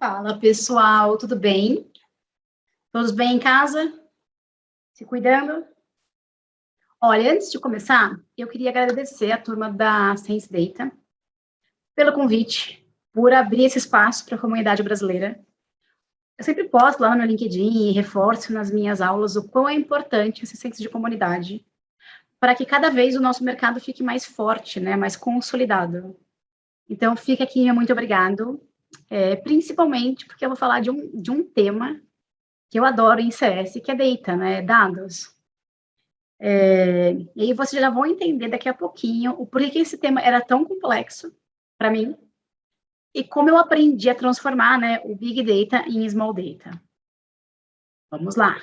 Fala, pessoal, tudo bem? Todos bem em casa? Se cuidando? Olha, antes de começar, eu queria agradecer a turma da Sense Data pelo convite, por abrir esse espaço para a comunidade brasileira. Eu sempre posto lá no meu LinkedIn e reforço nas minhas aulas o quão é importante esse senso de comunidade para que cada vez o nosso mercado fique mais forte, né, mais consolidado. Então, fica aqui meu muito obrigado, principalmente porque eu vou falar de um tema que eu adoro em CS, que é data, né, dados. E aí vocês já vão entender daqui a pouquinho o porquê que esse tema era tão complexo para mim e como eu aprendi a transformar, né, o Big Data em Small Data. Vamos lá.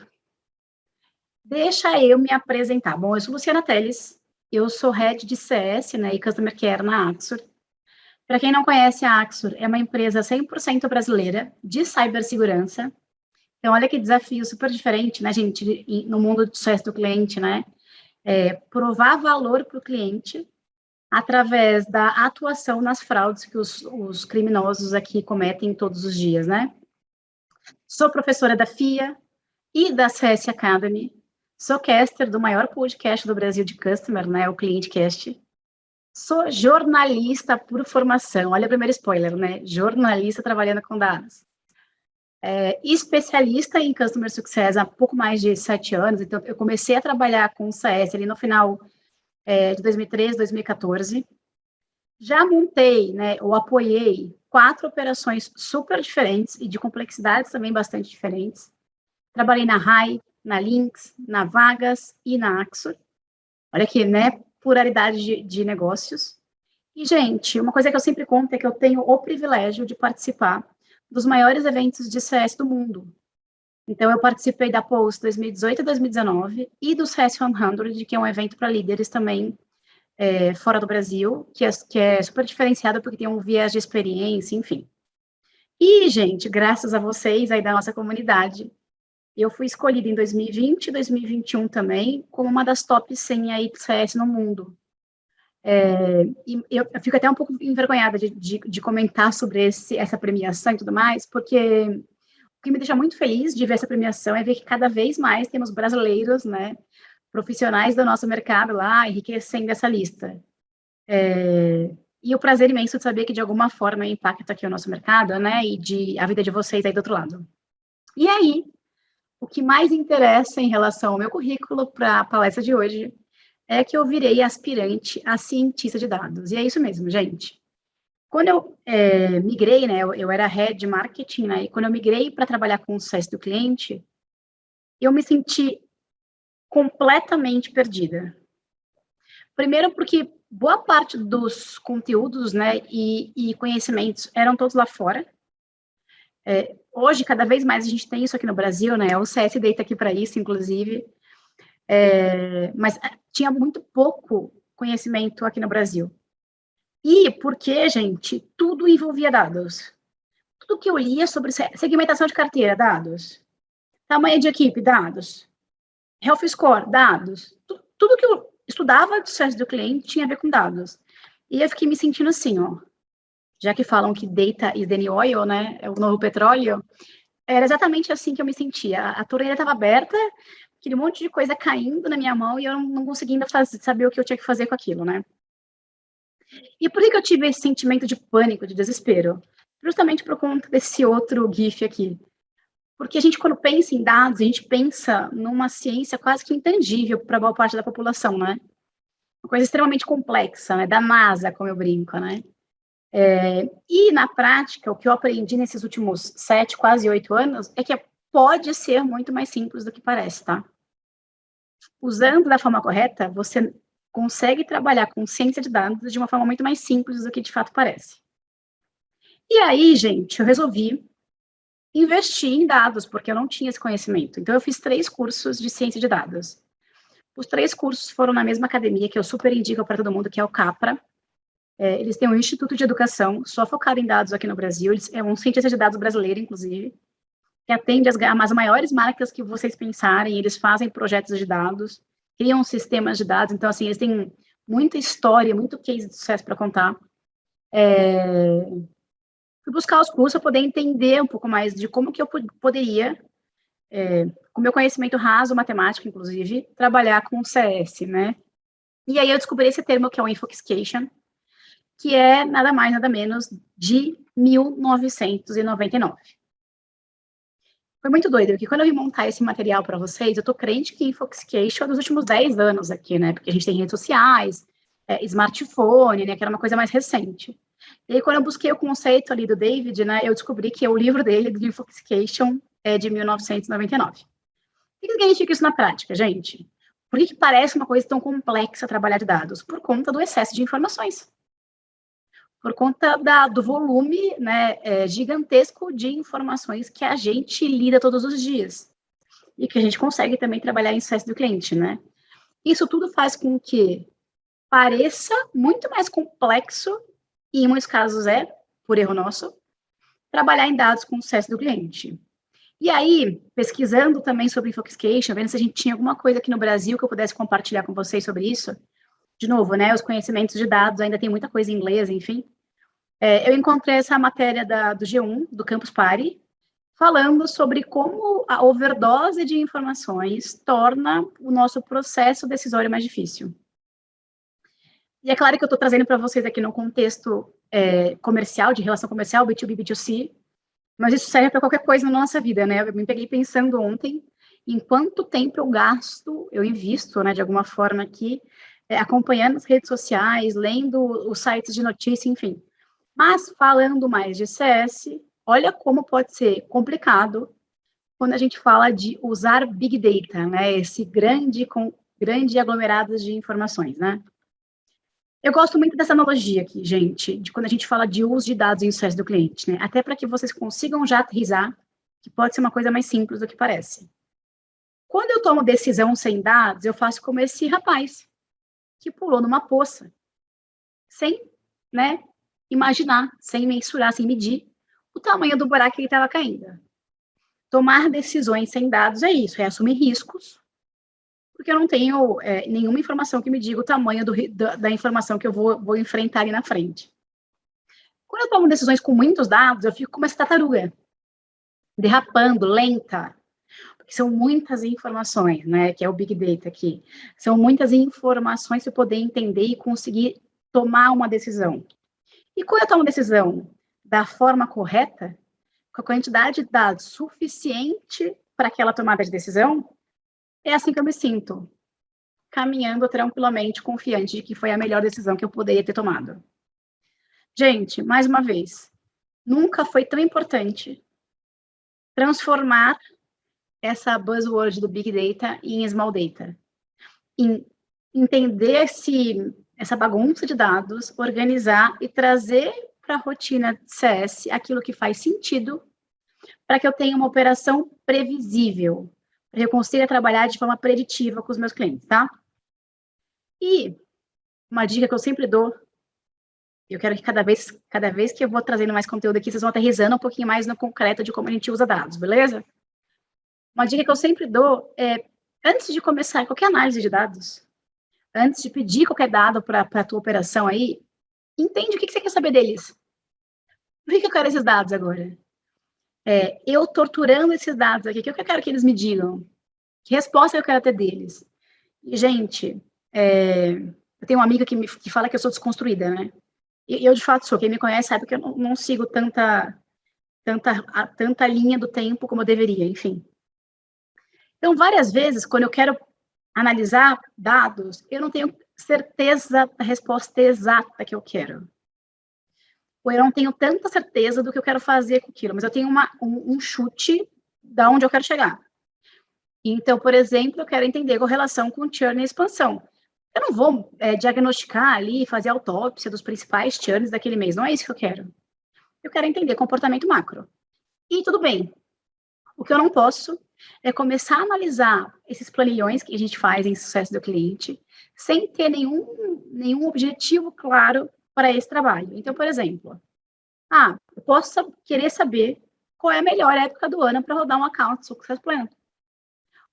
Deixa eu me apresentar. Bom, eu sou Luciana Teles, eu sou Head de CS, né, e Customer Care na Axor. Para quem não conhece, a Axor é uma empresa 100% brasileira de cibersegurança. Então, olha que desafio super diferente, né, gente, no mundo de sucesso do cliente, né? Provar valor para o cliente através da atuação nas fraudes que os criminosos aqui cometem todos os dias, né? Sou professora da FIA e da CS Academy, sou caster do maior podcast do Brasil de Customer, né, o ClienteCast. Sou jornalista por formação, olha o primeiro spoiler, né? Jornalista trabalhando com dados. Especialista em Customer Success há pouco mais de 7 anos, então eu comecei a trabalhar com CS ali no final de 2013, 2014. Já montei, né, ou apoiei 4 operações super diferentes e de complexidades também bastante diferentes. Trabalhei na RAI, na Lynx, na Vagas e na Axor. Olha aqui, né, pluralidade de negócios. E, gente, uma coisa que eu sempre conto é que eu tenho o privilégio de participar dos maiores eventos de CS do mundo. Então, eu participei da Pulse 2018 e 2019 e do CS 100, que é um evento para líderes também fora do Brasil, que é super diferenciado porque tem um viés de experiência, enfim. E, gente, graças a vocês aí da nossa comunidade, eu fui escolhida em 2020 e 2021 também como uma das top 100 aí de CS no mundo. E eu fico até um pouco envergonhada de comentar sobre essa premiação e tudo mais, porque o que me deixa muito feliz de ver essa premiação é ver que cada vez mais temos brasileiros, né, profissionais do nosso mercado lá, enriquecendo essa lista. E o prazer imenso de saber que, de alguma forma, impacta aqui o nosso mercado, né, e a vida de vocês aí do outro lado. E aí, o que mais interessa em relação ao meu currículo para a palestra de hoje é que eu virei aspirante a cientista de dados. E é isso mesmo, gente. Quando eu migrei, né, eu era head de marketing, né, e quando eu migrei para trabalhar com o sucesso do cliente, eu me senti completamente perdida. Primeiro porque boa parte dos conteúdos, né, e conhecimentos eram todos lá fora. Hoje, cada vez mais a gente tem isso aqui no Brasil, né, o CS Data aqui para isso, inclusive, mas tinha muito pouco conhecimento aqui no Brasil. E porque, gente, tudo envolvia dados. Tudo que eu lia sobre segmentação de carteira, dados. Tamanho de equipe, dados. Health Score, dados. Tudo que eu estudava do sucesso do cliente tinha a ver com dados. E eu fiquei me sentindo assim, ó. Já que falam que data is the new oil, né? É o novo petróleo. Era exatamente assim que eu me sentia. A torneira estava aberta, aquele monte de coisa caindo na minha mão e eu não conseguia ainda saber o que eu tinha que fazer com aquilo, né? E por que eu tive esse sentimento de pânico, de desespero? Justamente por conta desse outro GIF aqui. Porque a gente, quando pensa em dados, a gente pensa numa ciência quase que intangível para boa parte da população, né? Uma coisa extremamente complexa, né? Da NASA, como eu brinco, né? E, na prática, o que eu aprendi nesses últimos 7, quase 8 anos, é que pode ser muito mais simples do que parece, tá? Usando da forma correta, você consegue trabalhar com ciência de dados de uma forma muito mais simples do que de fato parece. E aí, gente, eu resolvi investir em dados, porque eu não tinha esse conhecimento. Então, eu fiz 3 cursos de ciência de dados. Os 3 cursos foram na mesma academia, que eu super indico para todo mundo, que é o CAPRA. Eles têm um instituto de educação só focado em dados aqui no Brasil. É um cientista de dados brasileiro, inclusive, que atende as maiores marcas que vocês pensarem. Eles fazem projetos de dados, criam sistemas de dados. Então, assim, eles têm muita história, muito case de sucesso para contar. fui buscar os cursos para poder entender um pouco mais de como que eu poderia, com meu conhecimento raso, matemático, inclusive, trabalhar com o CS, né? E aí eu descobri esse termo que é o Infoxication, que é nada mais, nada menos de 1999. Foi muito doido, porque quando eu vim montar esse material para vocês, eu tô crente que Infoxication é dos últimos 10 anos aqui, né? Porque a gente tem redes sociais, smartphone, né? Que era uma coisa mais recente. E aí, quando eu busquei o conceito ali do David, né? Eu descobri que o livro dele, de Infoxication, é de 1999. O que significa isso na prática, gente? Por que parece uma coisa tão complexa trabalhar de dados? Por conta do excesso de informações. Por conta do volume, né, gigantesco de informações que a gente lida todos os dias. E que a gente consegue também trabalhar em sucesso do cliente, né? Isso tudo faz com que pareça muito mais complexo, e em muitos casos por erro nosso, trabalhar em dados com sucesso do cliente. E aí, pesquisando também sobre Infoxication, vendo se a gente tinha alguma coisa aqui no Brasil que eu pudesse compartilhar com vocês sobre isso, de novo, né, os conhecimentos de dados, ainda tem muita coisa em inglês, enfim, eu encontrei essa matéria do G1, do Campus Party, falando sobre como a overdose de informações torna o nosso processo decisório mais difícil. E é claro que eu estou trazendo para vocês aqui no contexto comercial, de relação comercial, B2B, B2C, mas isso serve para qualquer coisa na nossa vida, né? Eu me peguei pensando ontem em quanto tempo eu invisto, né, de alguma forma aqui, acompanhando as redes sociais, lendo os sites de notícia, enfim. Mas falando mais de CS, olha como pode ser complicado quando a gente fala de usar Big Data, né? Esse grande aglomerado de informações, né? Eu gosto muito dessa analogia aqui, gente, de quando a gente fala de uso de dados em sucesso do cliente, né? Até para que vocês consigam já aterrissar, que pode ser uma coisa mais simples do que parece. Quando eu tomo decisão sem dados, eu faço como esse rapaz, que pulou numa poça, sem, né, imaginar, sem mensurar, sem medir o tamanho do buraco que ele estava caindo. Tomar decisões sem dados é isso, é assumir riscos, porque eu não tenho nenhuma informação que me diga o tamanho da informação que eu vou enfrentar ali na frente. Quando eu tomo decisões com muitos dados, eu fico como essa tartaruga, derrapando, lenta, porque são muitas informações, né, que é o Big Data aqui. São muitas informações para eu poder entender e conseguir tomar uma decisão. E quando eu tomo decisão da forma correta, com a quantidade de dados suficiente para aquela tomada de decisão, é assim que eu me sinto, caminhando tranquilamente, confiante de que foi a melhor decisão que eu poderia ter tomado. Gente, mais uma vez, nunca foi tão importante transformar essa buzzword do Big Data em Small Data. Em entender essa bagunça de dados, organizar e trazer para a rotina de CS aquilo que faz sentido para que eu tenha uma operação previsível, para que eu consiga trabalhar de forma preditiva com os meus clientes, tá? E uma dica que eu sempre dou, eu quero que cada vez que eu vou trazendo mais conteúdo aqui, vocês vão aterrissando um pouquinho mais no concreto de como a gente usa dados, beleza? Uma dica que eu sempre dou é, antes de começar qualquer análise de dados, antes de pedir qualquer dado para a tua operação aí, entende o que você quer saber deles. Por que eu quero esses dados agora? Eu torturando esses dados aqui, o que eu quero que eles me digam? Que resposta eu quero ter deles? E, gente, eu tenho uma amiga que fala que eu sou desconstruída, né? E eu, de fato, sou. Quem me conhece sabe que eu não sigo tanta linha do tempo como eu deveria, enfim. Então, várias vezes, quando eu quero analisar dados, eu não tenho certeza da resposta exata que eu quero. Ou eu não tenho tanta certeza do que eu quero fazer com aquilo, mas eu tenho um chute de onde eu quero chegar. Então, por exemplo, eu quero entender a relação com churn e expansão. Eu não vou diagnosticar ali, fazer autópsia dos principais churns daquele mês, não é isso que eu quero. Eu quero entender comportamento macro. E tudo bem. O que eu não posso é começar a analisar esses planilhões que a gente faz em sucesso do cliente, sem ter nenhum objetivo claro para esse trabalho. Então, por exemplo, eu posso querer saber qual é a melhor época do ano para rodar um account Success Plan.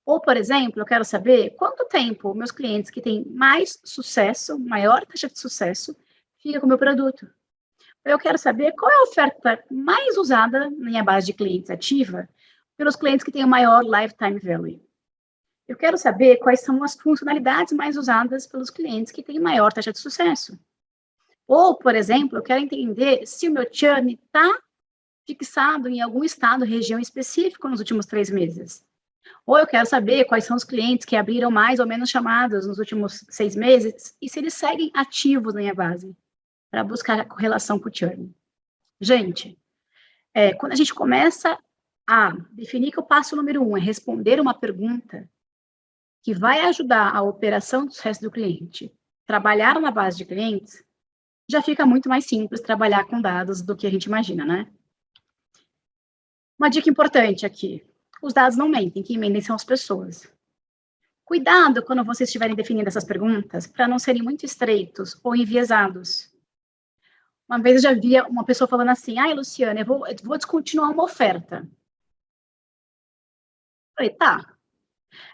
Ou, por exemplo, eu quero saber quanto tempo meus clientes que têm mais sucesso, maior taxa de sucesso, ficam com o meu produto. Eu quero saber qual é a oferta mais usada na minha base de clientes ativa pelos clientes que têm o maior lifetime value. Eu quero saber quais são as funcionalidades mais usadas pelos clientes que têm maior taxa de sucesso. Ou, por exemplo, eu quero entender se o meu churn está fixado em algum estado, região específico nos últimos 3 meses. Ou eu quero saber quais são os clientes que abriram mais ou menos chamadas nos últimos 6 meses e se eles seguem ativos na minha base, para buscar a correlação com o churn. Gente, quando a gente começa a definir que o passo número 1 é responder uma pergunta que vai ajudar a operação do sucesso do cliente, trabalhar na base de clientes, já fica muito mais simples trabalhar com dados do que a gente imagina, né? Uma dica importante aqui, os dados não mentem, quem mentem são as pessoas. Cuidado quando vocês estiverem definindo essas perguntas, para não serem muito estreitos ou enviesados. Uma vez eu já via uma pessoa falando assim, Luciana, eu vou descontinuar uma oferta. Eu falei, tá.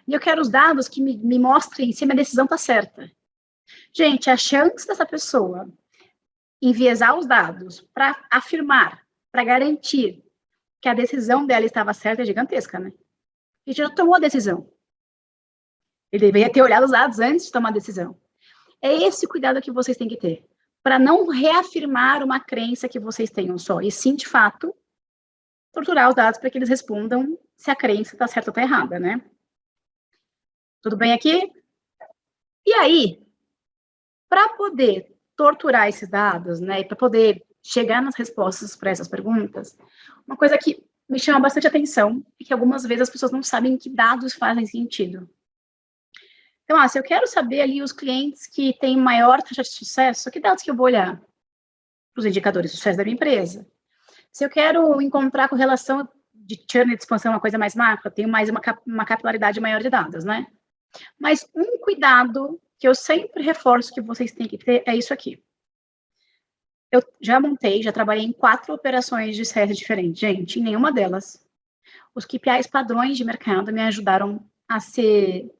E eu quero os dados que me mostrem se a minha decisão está certa. Gente, a chance dessa pessoa enviesar os dados para afirmar, para garantir que a decisão dela estava certa é gigantesca, né? E já tomou a decisão. Ele deveria ter olhado os dados antes de tomar a decisão. É esse cuidado que vocês têm que ter, para não reafirmar uma crença que vocês tenham só, e sim, de fato, torturar os dados para que eles respondam se a crença está certa ou está errada, né? Tudo bem aqui? E aí, para poder torturar esses dados, né, e para poder chegar nas respostas para essas perguntas, uma coisa que me chama bastante atenção é que algumas vezes as pessoas não sabem que dados fazem sentido. Então, se eu quero saber ali os clientes que têm maior taxa de sucesso, que dados que eu vou olhar? Os indicadores de sucesso da minha empresa. Se eu quero encontrar correlação de churn e de expansão, uma coisa mais macro, eu tenho mais uma capilaridade maior de dados, né? Mas um cuidado que eu sempre reforço que vocês têm que ter é isso aqui. Eu já trabalhei em 4 operações de CS diferentes. Gente, em nenhuma delas, os KPIs padrões de mercado me ajudaram a ser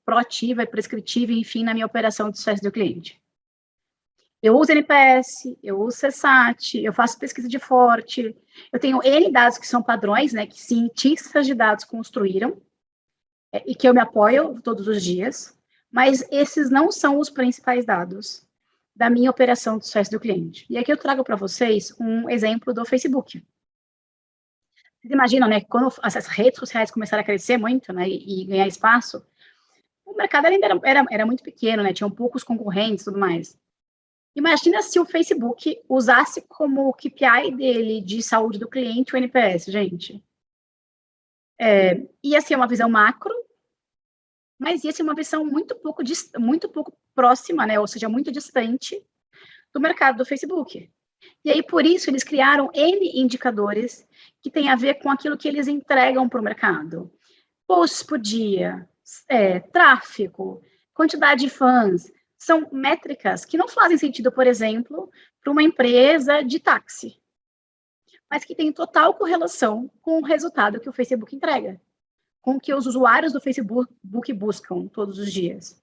proativa e prescritiva, enfim, na minha operação de sucesso do cliente. Eu uso NPS, eu uso CSAT, eu faço pesquisa de forte, eu tenho N dados que são padrões, né, que cientistas de dados construíram, e que eu me apoio todos os dias, mas esses não são os principais dados da minha operação de sucesso do cliente. E aqui eu trago para vocês um exemplo do Facebook. Vocês imaginam, né, quando essas redes sociais começaram a crescer muito, né, e ganhar espaço, o mercado ainda era muito pequeno, né, tinham poucos concorrentes e tudo mais. Imagina se o Facebook usasse como KPI dele de saúde do cliente o NPS, gente. Ia ser uma visão macro, mas ia ser uma visão muito pouco próxima, né, ou seja, muito distante do mercado do Facebook. E aí, por isso, eles criaram N indicadores que têm a ver com aquilo que eles entregam para o mercado. Posts por dia, tráfego, quantidade de fãs, são métricas que não fazem sentido, por exemplo, para uma empresa de táxi, mas que tem total correlação com o resultado que o Facebook entrega, com o que os usuários do Facebook buscam todos os dias.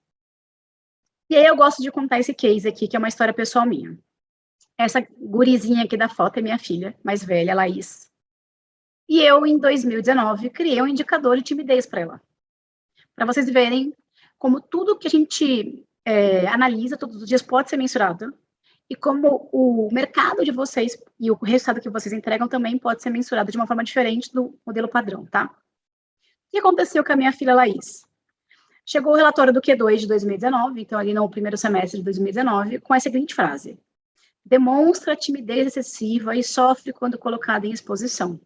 E aí eu gosto de contar esse case aqui, que é uma história pessoal minha. Essa gurizinha aqui da foto é minha filha mais velha, Laís. E eu, em 2019, criei um indicador de timidez para ela. Para vocês verem como tudo que a gente analisa todos os dias pode ser mensurado e como o mercado de vocês e o resultado que vocês entregam também pode ser mensurado de uma forma diferente do modelo padrão, tá? O que aconteceu com a minha filha Laís? Chegou o relatório do Q2 de 2019, então ali no primeiro semestre de 2019, com a seguinte frase: demonstra timidez excessiva e sofre quando colocada em exposição.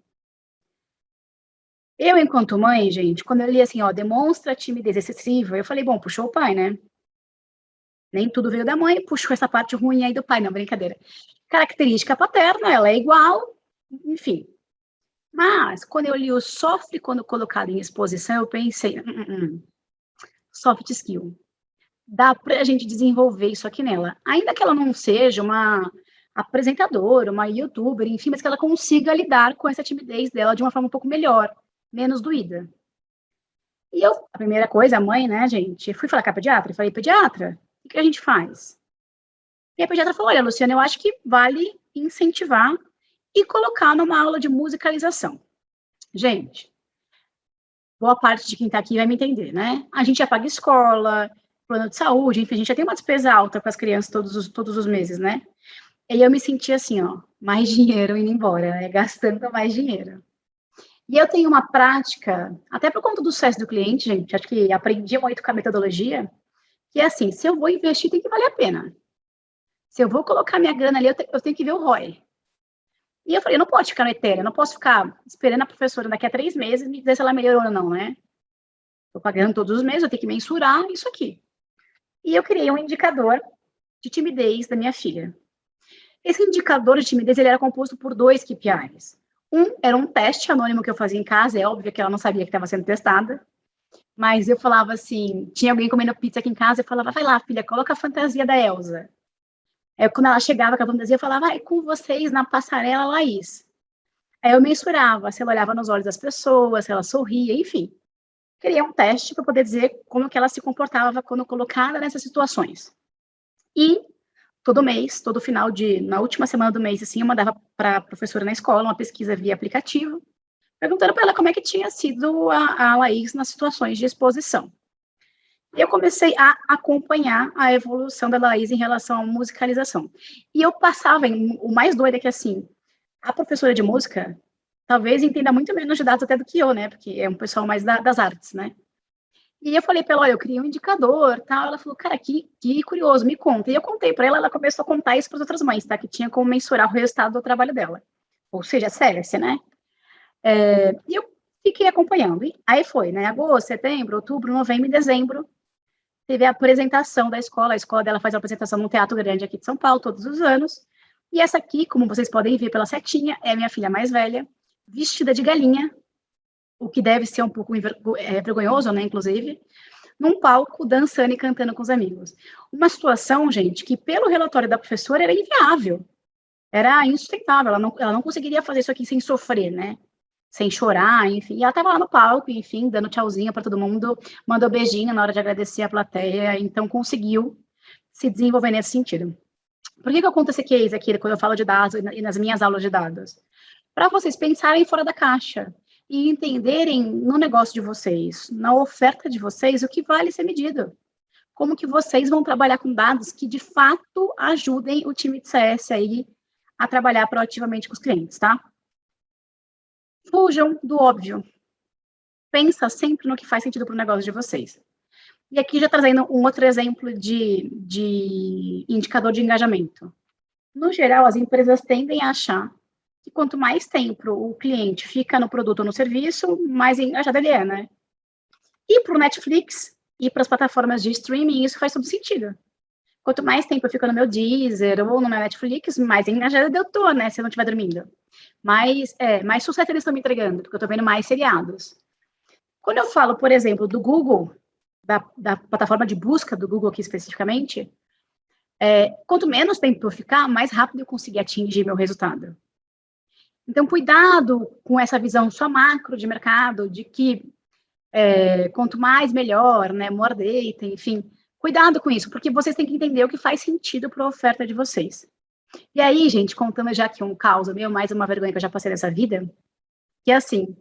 Eu, enquanto mãe, gente, quando eu li assim, demonstra timidez excessiva, eu falei, bom, puxou o pai, né? Nem tudo veio da mãe, puxou essa parte ruim aí do pai, não, brincadeira. Característica paterna, ela é igual, enfim. Mas, quando eu li o sofre quando colocado em exposição, eu pensei, soft skill. Dá pra gente desenvolver isso aqui nela. Ainda que ela não seja uma apresentadora, uma youtuber, enfim, mas que ela consiga lidar com essa timidez dela de uma forma um pouco melhor, menos doída. E a primeira coisa, a mãe, né, gente, fui falar com a pediatra, falei, pediatra, o que a gente faz? E a pediatra falou, olha, Luciana, eu acho que vale incentivar e colocar numa aula de musicalização. Gente, boa parte de quem está aqui vai me entender, né? A gente já paga escola, plano de saúde, enfim, a gente já tem uma despesa alta com as crianças todos os meses, né? E eu me senti assim, ó, mais dinheiro indo embora, né? Gastando mais dinheiro. E eu tenho uma prática, até por conta do sucesso do cliente, gente, acho que aprendi muito com a metodologia, que é assim, se eu vou investir, tem que valer a pena. Se eu vou colocar minha grana ali, eu tenho que ver o ROI. E eu falei, eu não posso ficar no etéreo, eu não posso ficar esperando a professora daqui a 3 meses me dizer se ela melhorou ou não, né? Estou pagando todos os meses, eu tenho que mensurar isso aqui. E eu criei um indicador de timidez da minha filha. Esse indicador de timidez, ele era composto por 2 KPIs. Um era um teste anônimo que eu fazia em casa, é óbvio que ela não sabia que estava sendo testada, mas eu falava assim, tinha alguém comendo pizza aqui em casa, eu falava, vai lá, filha, coloca a fantasia da Elsa. Aí, quando ela chegava com a fantasia, eu falava, vai com vocês na passarela, Laís. Aí eu mensurava se ela olhava nos olhos das pessoas, se ela sorria, enfim. Criei um teste para poder dizer como que ela se comportava quando colocada nessas situações. E todo mês, todo final na última semana do mês, assim, eu mandava para a professora na escola uma pesquisa via aplicativo, perguntando para ela como é que tinha sido a Laís nas situações de exposição. E eu comecei a acompanhar a evolução da Laís em relação à musicalização. E eu passava, o mais doido é que, assim, a professora de música talvez entenda muito menos de dados até do que eu, né? Porque é um pessoal mais das artes, né? E eu falei para ela, olha, eu criei um indicador, tal. Ela falou, cara, que curioso, me conta. E eu contei para ela, ela começou a contar isso para as outras mães, tá? Que tinha como mensurar o resultado do trabalho dela. Ou seja, CERS, né? E eu fiquei acompanhando. E aí foi, né? Agosto, setembro, outubro, novembro e dezembro. Teve a apresentação da escola. A escola dela faz a apresentação num teatro grande aqui de São Paulo, todos os anos. E essa aqui, como vocês podem ver pela setinha, é minha filha mais velha, vestida de galinha, o que deve ser um pouco vergonhoso, né, inclusive, num palco, dançando e cantando com os amigos. Uma situação, gente, que pelo relatório da professora era inviável, era insustentável, ela não conseguiria fazer isso aqui sem sofrer, né, sem chorar, enfim. E ela estava lá no palco, enfim, dando tchauzinho para todo mundo, mandou beijinho na hora de agradecer a plateia, então conseguiu se desenvolver nesse sentido. Por que eu conto esse case aqui, quando eu falo de dados e nas minhas aulas de dados? Para vocês pensarem fora da caixa e entenderem no negócio de vocês, na oferta de vocês, o que vale ser medido. Como que vocês vão trabalhar com dados que, de fato, ajudem o time de CS aí a trabalhar proativamente com os clientes, tá? Fujam do óbvio. Pensa sempre no que faz sentido para o negócio de vocês. E aqui já trazendo um outro exemplo de indicador de engajamento. No geral, as empresas tendem a achar que quanto mais tempo o cliente fica no produto ou no serviço, mais engajado ele é, né? E para o Netflix e para as plataformas de streaming, isso faz todo sentido. Quanto mais tempo eu fico no meu Deezer ou no meu Netflix, mais engajada eu tô, né? Se eu não estiver dormindo. Mais sucesso eles estão me entregando, porque eu estou vendo mais seriados. Quando eu falo, por exemplo, do Google, da plataforma de busca do Google aqui especificamente, quanto menos tempo eu ficar, mais rápido eu conseguir atingir meu resultado. Então, cuidado com essa visão só macro de mercado, de que quanto mais, melhor, né, more data, enfim. Cuidado com isso, porque vocês têm que entender o que faz sentido para a oferta de vocês. E aí, gente, contando já aqui um caos meu, mais uma vergonha que eu já passei nessa vida, que é assim,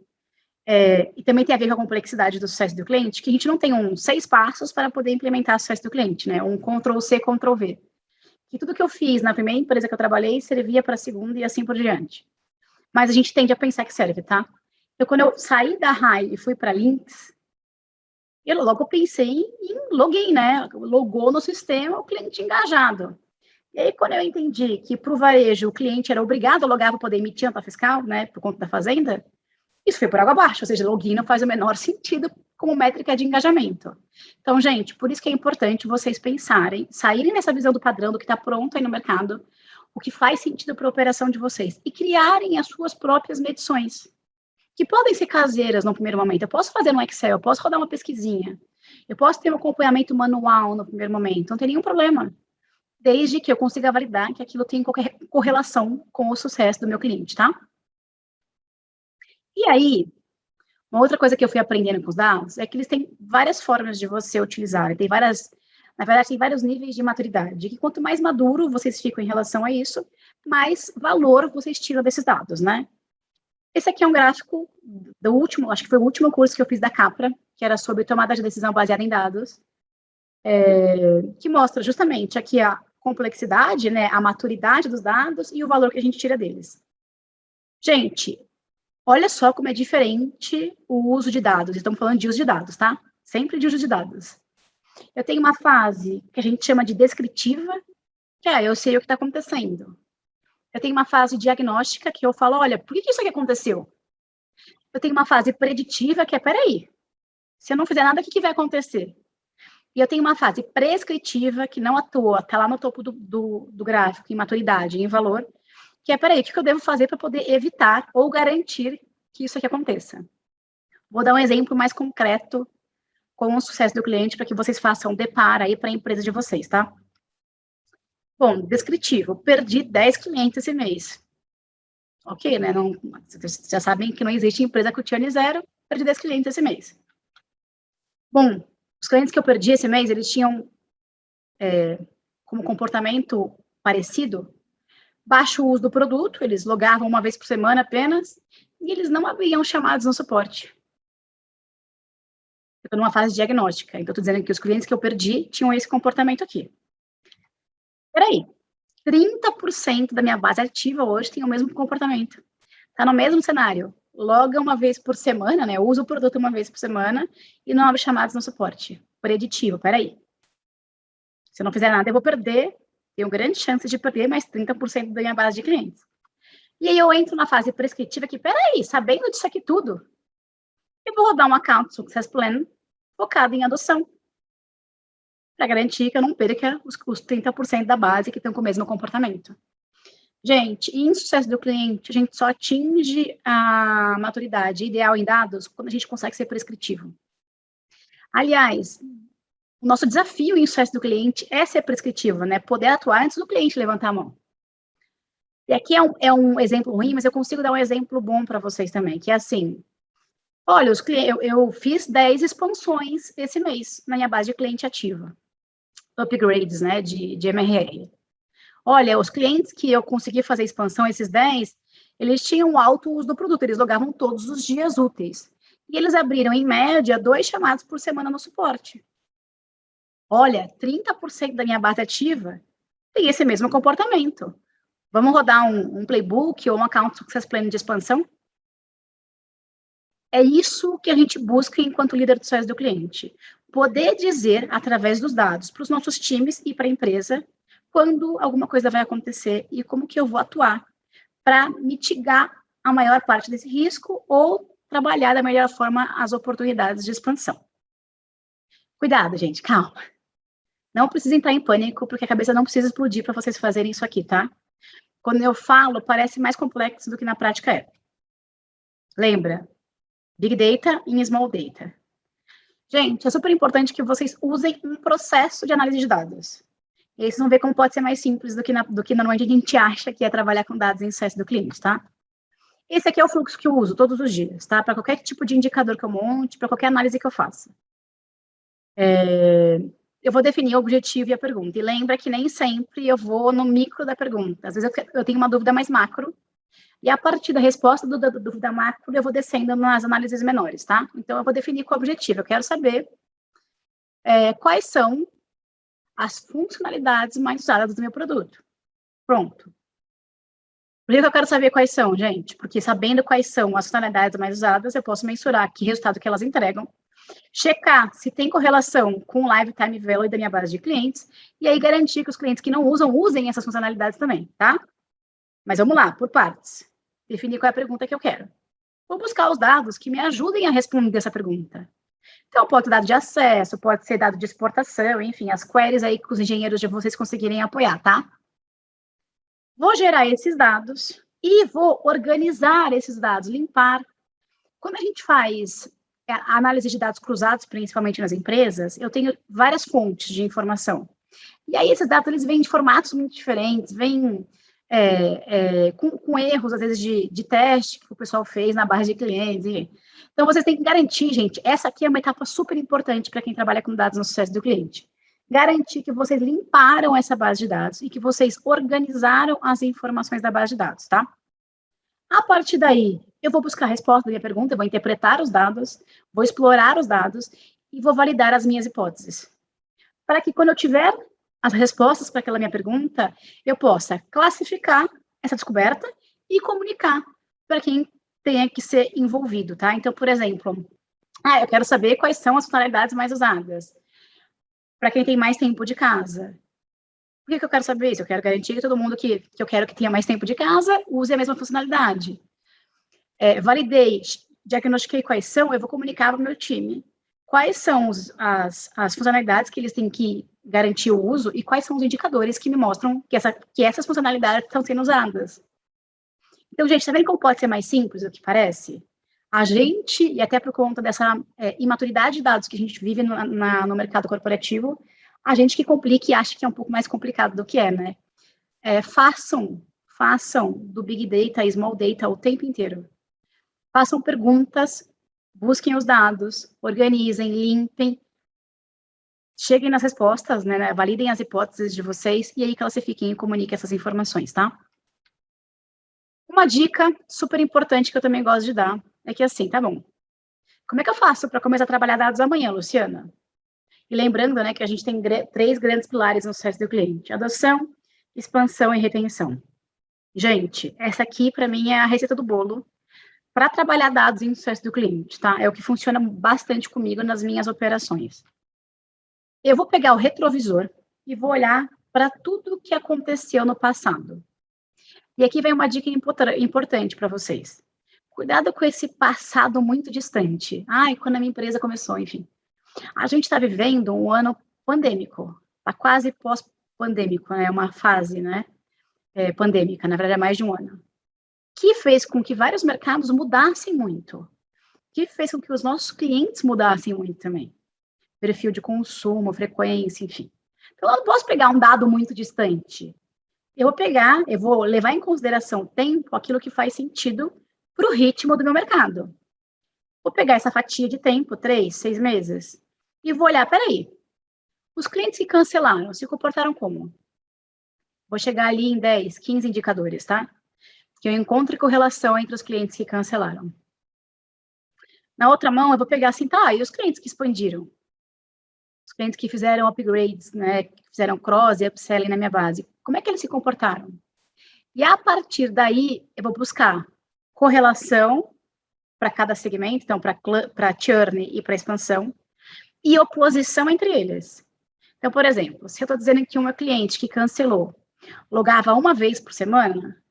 e também tem a ver com a complexidade do sucesso do cliente, que a gente não tem 6 passos para poder implementar o sucesso do cliente, né? Um Ctrl+C, Ctrl+V. Que tudo que eu fiz na primeira empresa que eu trabalhei servia para a segunda e assim por diante. Mas a gente tende a pensar que serve, tá? Então, quando eu saí da RAI e fui para Lynx, eu logo pensei em login, né? Logou no sistema o cliente engajado. E aí, quando eu entendi que para o varejo o cliente era obrigado a logar para poder emitir nota fiscal, né, por conta da fazenda, isso foi por água abaixo, ou seja, login não faz o menor sentido como métrica de engajamento. Então, gente, por isso que é importante vocês pensarem, saírem nessa visão do padrão, do que está pronto aí no mercado, o que faz sentido para a operação de vocês, e criarem as suas próprias medições, que podem ser caseiras no primeiro momento. Eu posso fazer no Excel, eu posso rodar uma pesquisinha, eu posso ter um acompanhamento manual no primeiro momento, não tem nenhum problema, desde que eu consiga validar que aquilo tem qualquer correlação com o sucesso do meu cliente, tá? E aí, uma outra coisa que eu fui aprendendo com os dados é que eles têm várias formas de você utilizar, na verdade, tem vários níveis de maturidade, que quanto mais maduro vocês ficam em relação a isso, mais valor vocês tiram desses dados, né? Esse aqui é um gráfico do último, acho que foi o último curso que eu fiz da Capra, que era sobre tomada de decisão baseada em dados, que mostra justamente aqui a complexidade, né, a maturidade dos dados e o valor que a gente tira deles. Gente, olha só como é diferente o uso de dados. Estamos falando de uso de dados, tá? Sempre de uso de dados. Eu tenho uma fase que a gente chama de descritiva, que é eu sei o que está acontecendo. Eu tenho uma fase diagnóstica, que eu falo, olha, por que isso aqui aconteceu? Eu tenho uma fase preditiva, que é, peraí, se eu não fizer nada, o que vai acontecer? E eu tenho uma fase prescritiva, que não atua, está lá no topo do gráfico, em maturidade, em valor, que é, peraí, o que eu devo fazer para poder evitar ou garantir que isso aqui aconteça? Vou dar um exemplo mais concreto com o sucesso do cliente, para que vocês façam deparo aí para a empresa de vocês, tá? Bom, descritivo, perdi 10 clientes esse mês. Ok, né? Não, vocês já sabem que não existe empresa que o churn zero, perdi 10 clientes esse mês. Bom, os clientes que eu perdi esse mês, eles tinham como comportamento parecido, baixo uso do produto, eles logavam uma vez por semana apenas, e eles não haviam chamados no suporte. Eu estou numa fase diagnóstica, então estou dizendo que os clientes que eu perdi tinham esse comportamento aqui. Peraí, 30% da minha base ativa hoje tem o mesmo comportamento. Está no mesmo cenário. Loga uma vez por semana, né? Usa o produto uma vez por semana e não abre chamadas no suporte. Preditivo, peraí. Se eu não fizer nada, eu vou perder, tenho grande chance de perder mais 30% da minha base de clientes. E aí eu entro na fase prescritiva que, peraí, sabendo disso aqui tudo, eu vou rodar um Account Success Plan focado em adoção, para garantir que eu não perca os 30% da base que estão com o mesmo comportamento. Gente, em sucesso do cliente, a gente só atinge a maturidade ideal em dados quando a gente consegue ser prescritivo. Aliás, o nosso desafio em sucesso do cliente é ser prescritivo, né? Poder atuar antes do cliente levantar a mão. E aqui é um exemplo ruim, mas eu consigo dar um exemplo bom para vocês também, que é assim, olha, eu fiz 10 expansões esse mês na minha base de cliente ativa. Upgrades, né, de MRR. Olha, os clientes que eu consegui fazer expansão, esses 10, eles tinham alto uso do produto, eles logavam todos os dias úteis. E eles abriram, em média, 2 chamados por semana no suporte. Olha, 30% da minha base ativa tem esse mesmo comportamento. Vamos rodar um playbook ou um account success plan de expansão? É isso que a gente busca enquanto líder do sucesso do cliente. Poder dizer, através dos dados, para os nossos times e para a empresa, quando alguma coisa vai acontecer e como que eu vou atuar para mitigar a maior parte desse risco ou trabalhar da melhor forma as oportunidades de expansão. Cuidado, gente, calma. Não precisa entrar em pânico, porque a cabeça não precisa explodir para vocês fazerem isso aqui, tá? Quando eu falo, parece mais complexo do que na prática é. Lembra? Big Data em Small Data. Gente, é super importante que vocês usem um processo de análise de dados. E aí vocês vão ver como pode ser mais simples do que normalmente a gente acha que é trabalhar com dados em sucesso do cliente, tá? Esse aqui é o fluxo que eu uso todos os dias, tá? Para qualquer tipo de indicador que eu monte, para qualquer análise que eu faça. Eu vou definir o objetivo e a pergunta. E lembra que nem sempre eu vou no micro da pergunta. Às vezes eu tenho uma dúvida mais macro, e a partir da resposta da dúvida macro, eu vou descendo nas análises menores, tá? Então, eu vou definir qual é o objetivo. Eu quero saber quais são as funcionalidades mais usadas do meu produto. Pronto. Por que eu quero saber quais são, gente? Porque sabendo quais são as funcionalidades mais usadas, eu posso mensurar que resultado que elas entregam, checar se tem correlação com o lifetime value da minha base de clientes, e aí garantir que os clientes que não usam, usem essas funcionalidades também, tá? Mas vamos lá, por partes. Definir qual é a pergunta que eu quero. Vou buscar os dados que me ajudem a responder essa pergunta. Então, pode ser dado de acesso, pode ser dado de exportação, enfim, as queries aí que os engenheiros de vocês conseguirem apoiar, tá? Vou gerar esses dados e vou organizar esses dados, limpar. Quando a gente faz a análise de dados cruzados, principalmente nas empresas, eu tenho várias fontes de informação. E aí, esses dados, eles vêm de formatos muito diferentes, vêm com erros, às vezes, de teste que o pessoal fez na base de clientes. Enfim. Então, vocês têm que garantir, gente, essa aqui é uma etapa super importante para quem trabalha com dados no sucesso do cliente. garantir que vocês limparam essa base de dados e que vocês organizaram as informações da base de dados, tá? A partir daí, eu vou buscar a resposta da minha pergunta, eu vou interpretar os dados, vou explorar os dados e vou validar as minhas hipóteses. Para que quando eu tiver as respostas para aquela minha pergunta, eu possa classificar essa descoberta e comunicar para quem tenha que ser envolvido, tá? Então, por exemplo, eu quero saber quais são as funcionalidades mais usadas para quem tem mais tempo de casa. Por que eu quero saber isso? Eu quero garantir que todo mundo que eu quero que tenha mais tempo de casa use a mesma funcionalidade. Validei, diagnostiquei quais são, eu vou comunicar para o meu time quais são as funcionalidades que eles têm que garantir o uso e quais são os indicadores que me mostram que essas funcionalidades estão sendo usadas. Então, gente, tá vendo como pode ser mais simples do que parece? A gente, e até por conta dessa imaturidade de dados que a gente vive no mercado corporativo, a gente que complica e acha que é um pouco mais complicado do que é, né? Façam do Big Data e Small Data o tempo inteiro. Façam perguntas, busquem os dados, organizem, limpem, cheguem nas respostas, né? Validem as hipóteses de vocês e aí classifiquem e comuniquem essas informações, tá? Uma dica super importante que eu também gosto de dar é que assim, tá bom, como é que eu faço para começar a trabalhar dados amanhã, Luciana? E lembrando, né, que a gente tem 3 grandes pilares no sucesso do cliente: adoção, expansão e retenção. Gente, essa aqui, para mim, é a receita do bolo para trabalhar dados em sucesso do cliente, tá? É o que funciona bastante comigo nas minhas operações. Eu vou pegar o retrovisor e vou olhar para tudo o que aconteceu no passado. E aqui vem uma dica importante para vocês. Cuidado com esse passado muito distante. Quando a minha empresa começou, enfim. A gente está vivendo um ano pandêmico, está quase pós-pandêmico, né? Uma fase, né? Pandêmica, na verdade é mais de um ano. Que fez com que vários mercados mudassem muito. Que fez com que os nossos clientes mudassem muito também. Perfil de consumo, frequência, enfim. Então, eu não posso pegar um dado muito distante. Eu vou levar em consideração o tempo, aquilo que faz sentido para o ritmo do meu mercado. Vou pegar essa fatia de tempo, 3, 6 meses, e vou olhar, peraí, os clientes que cancelaram se comportaram como? Vou chegar ali em 10, 15 indicadores, tá? Que eu encontre correlação entre os clientes que cancelaram. Na outra mão, eu vou pegar assim, tá, e os clientes que expandiram? Os clientes que fizeram upgrades, né, que fizeram cross e upselling na minha base, como é que eles se comportaram? E a partir daí, eu vou buscar correlação para cada segmento, então para churn e para expansão, e oposição entre eles. Então, por exemplo, se eu estou dizendo que uma cliente que cancelou logava uma vez por semana,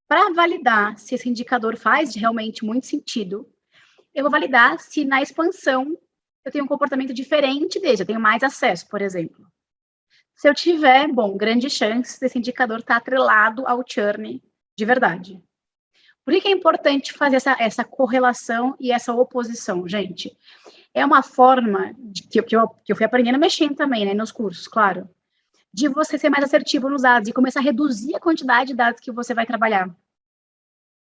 para validar se esse indicador faz realmente muito sentido, eu vou validar se na expansão eu tenho um comportamento diferente dele, eu tenho mais acesso, por exemplo. Se eu tiver, grande chance desse indicador estar atrelado ao churn de verdade. Por que é importante fazer essa correlação e essa oposição, gente? É uma forma que eu fui aprendendo mexendo também, né, nos cursos, claro, de você ser mais assertivo nos dados e começar a reduzir a quantidade de dados que você vai trabalhar.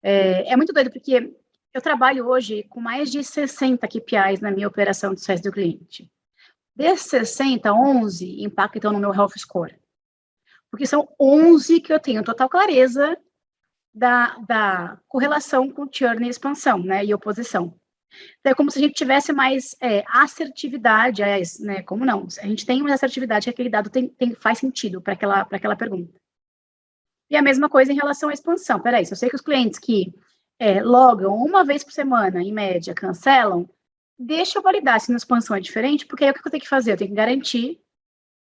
É muito doido, porque eu trabalho hoje com mais de 60 KPIs na minha operação de sucesso do cliente. Desses 60, 11 impactam no meu Health Score. Porque são 11 que eu tenho total clareza da correlação com churn e expansão, né, e oposição. Então, é como se a gente tivesse mais assertividade, né, como não? A gente tem mais assertividade que aquele dado faz sentido para aquela pergunta. E a mesma coisa em relação à expansão. Peraí, se eu sei que os clientes que logam uma vez por semana, em média, cancelam, deixa eu validar se na expansão é diferente, porque aí o que eu tenho que fazer? Eu tenho que garantir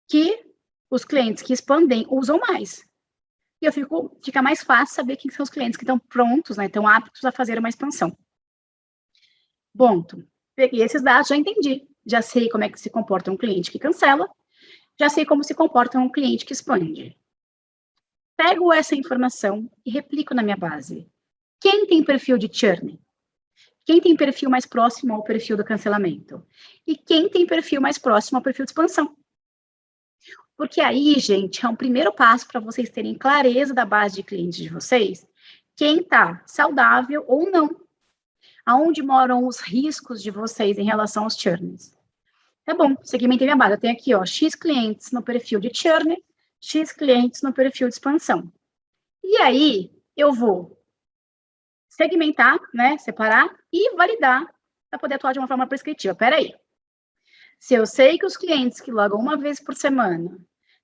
que os clientes que expandem usam mais. E fica mais fácil saber quem são os clientes que estão prontos, né, estão aptos a fazer uma expansão. Ponto. Peguei esses dados, já entendi. Já sei como é que se comporta um cliente que cancela, já sei como se comporta um cliente que expande. Pego essa informação e replico na minha base. Quem tem perfil de churn? Quem tem perfil mais próximo ao perfil do cancelamento? E quem tem perfil mais próximo ao perfil de expansão? Porque aí, gente, é um primeiro passo para vocês terem clareza da base de clientes de vocês, quem está saudável ou não. Aonde moram os riscos de vocês em relação aos churns. Tá bom, segmentei minha base. Eu tenho aqui, ó, X clientes no perfil de churn, X clientes no perfil de expansão. E aí, eu vou segmentar, né, separar e validar para poder atuar de uma forma prescritiva. Peraí. Se eu sei que os clientes que logam uma vez por semana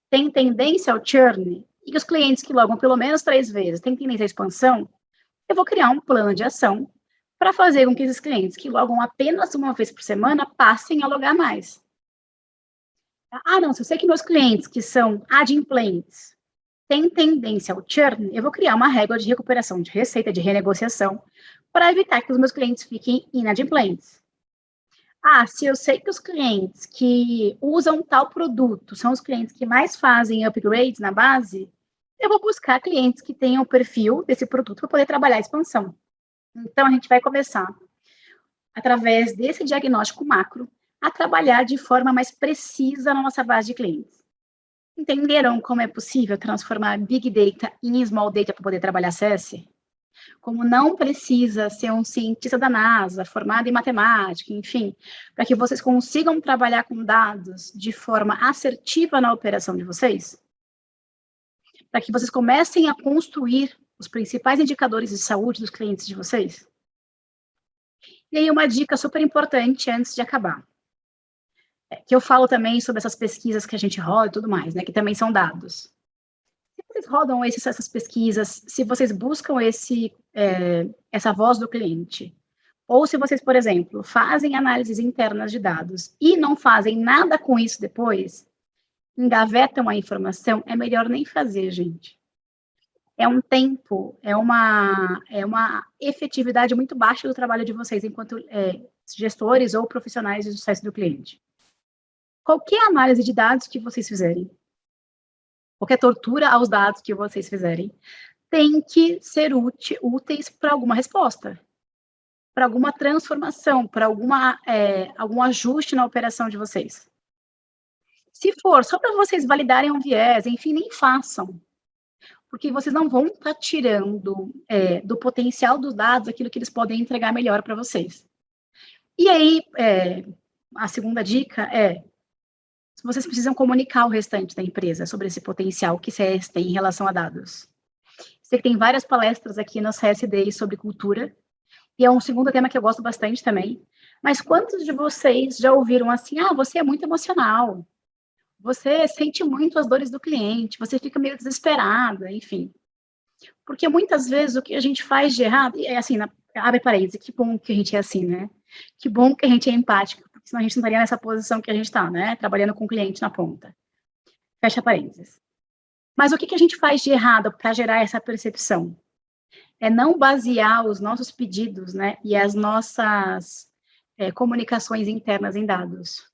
têm tendência ao churn e que os clientes que logam pelo menos 3 vezes têm tendência à expansão, eu vou criar um plano de ação para fazer com que esses clientes que logam apenas uma vez por semana passem a logar mais. Ah, não, se eu sei que meus clientes que são adimplentes têm tendência ao churn, eu vou criar uma régua de recuperação de receita, de renegociação, para evitar que os meus clientes fiquem inadimplentes. Ah, se eu sei que os clientes que usam tal produto são os clientes que mais fazem upgrades na base, eu vou buscar clientes que tenham o perfil desse produto para poder trabalhar a expansão. Então, a gente vai começar, através desse diagnóstico macro, a trabalhar de forma mais precisa na nossa base de clientes. Entenderam como é possível transformar Big Data em Small Data para poder trabalhar CS? Como não precisa ser um cientista da NASA, formado em matemática, enfim, para que vocês consigam trabalhar com dados de forma assertiva na operação de vocês? Para que vocês comecem a construir os principais indicadores de saúde dos clientes de vocês? E aí uma dica super importante antes de acabar, que eu falo também sobre essas pesquisas que a gente roda e tudo mais, né, que também são dados. Se vocês rodam essas pesquisas, se vocês buscam essa voz do cliente, ou se vocês, por exemplo, fazem análises internas de dados e não fazem nada com isso depois, engavetam a informação, é melhor nem fazer, gente. É um tempo, é uma efetividade muito baixa do trabalho de vocês enquanto gestores ou profissionais de sucesso do cliente. Qualquer análise de dados que vocês fizerem, qualquer tortura aos dados que vocês fizerem, tem que ser úteis para alguma resposta, para alguma transformação, para algum ajuste na operação de vocês. Se for só para vocês validarem um viés, enfim, nem façam, porque vocês não vão estar tirando do potencial dos dados aquilo que eles podem entregar melhor para vocês. E aí, a segunda dica é, vocês precisam comunicar ao restante da empresa sobre esse potencial que CS tem em relação a dados. Sei que tem várias palestras aqui no CSD sobre cultura, e é um segundo tema que eu gosto bastante também, mas quantos de vocês já ouviram assim, você é muito emocional, você sente muito as dores do cliente, você fica meio desesperada, enfim. Porque muitas vezes o que a gente faz de errado, é assim, abre parênteses, que bom que a gente é assim, né? Que bom que a gente é empático, porque senão a gente não estaria nessa posição que a gente está, né? Trabalhando com o cliente na ponta. Fecha parênteses. Mas o que a gente faz de errado para gerar essa percepção? É não basear os nossos pedidos, né? E as nossas comunicações internas em dados.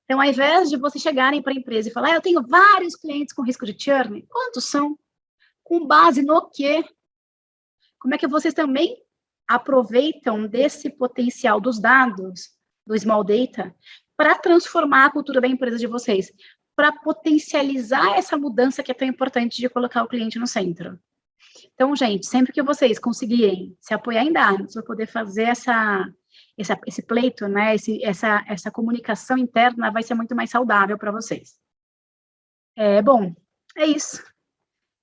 Então, ao invés de vocês chegarem para a empresa e falar, eu tenho vários clientes com risco de churn, quantos são? Com base no quê? Como é que vocês também aproveitam desse potencial dos dados, do Small Data, para transformar a cultura da empresa de vocês, para potencializar essa mudança que é tão importante de colocar o cliente no centro. Então, gente, sempre que vocês conseguirem se apoiar em dados para poder fazer esse pleito, né, essa comunicação interna, vai ser muito mais saudável para vocês. Bom, é isso.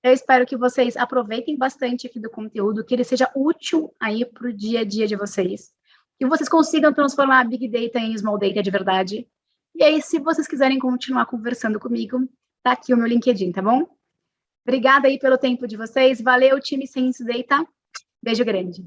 Eu espero que vocês aproveitem bastante aqui do conteúdo, que ele seja útil aí para o dia a dia de vocês, que vocês consigam transformar a Big Data em Small Data de verdade. E aí, se vocês quiserem continuar conversando comigo, tá aqui o meu LinkedIn, tá bom? Obrigada aí pelo tempo de vocês. Valeu, time Sense Data. Beijo grande.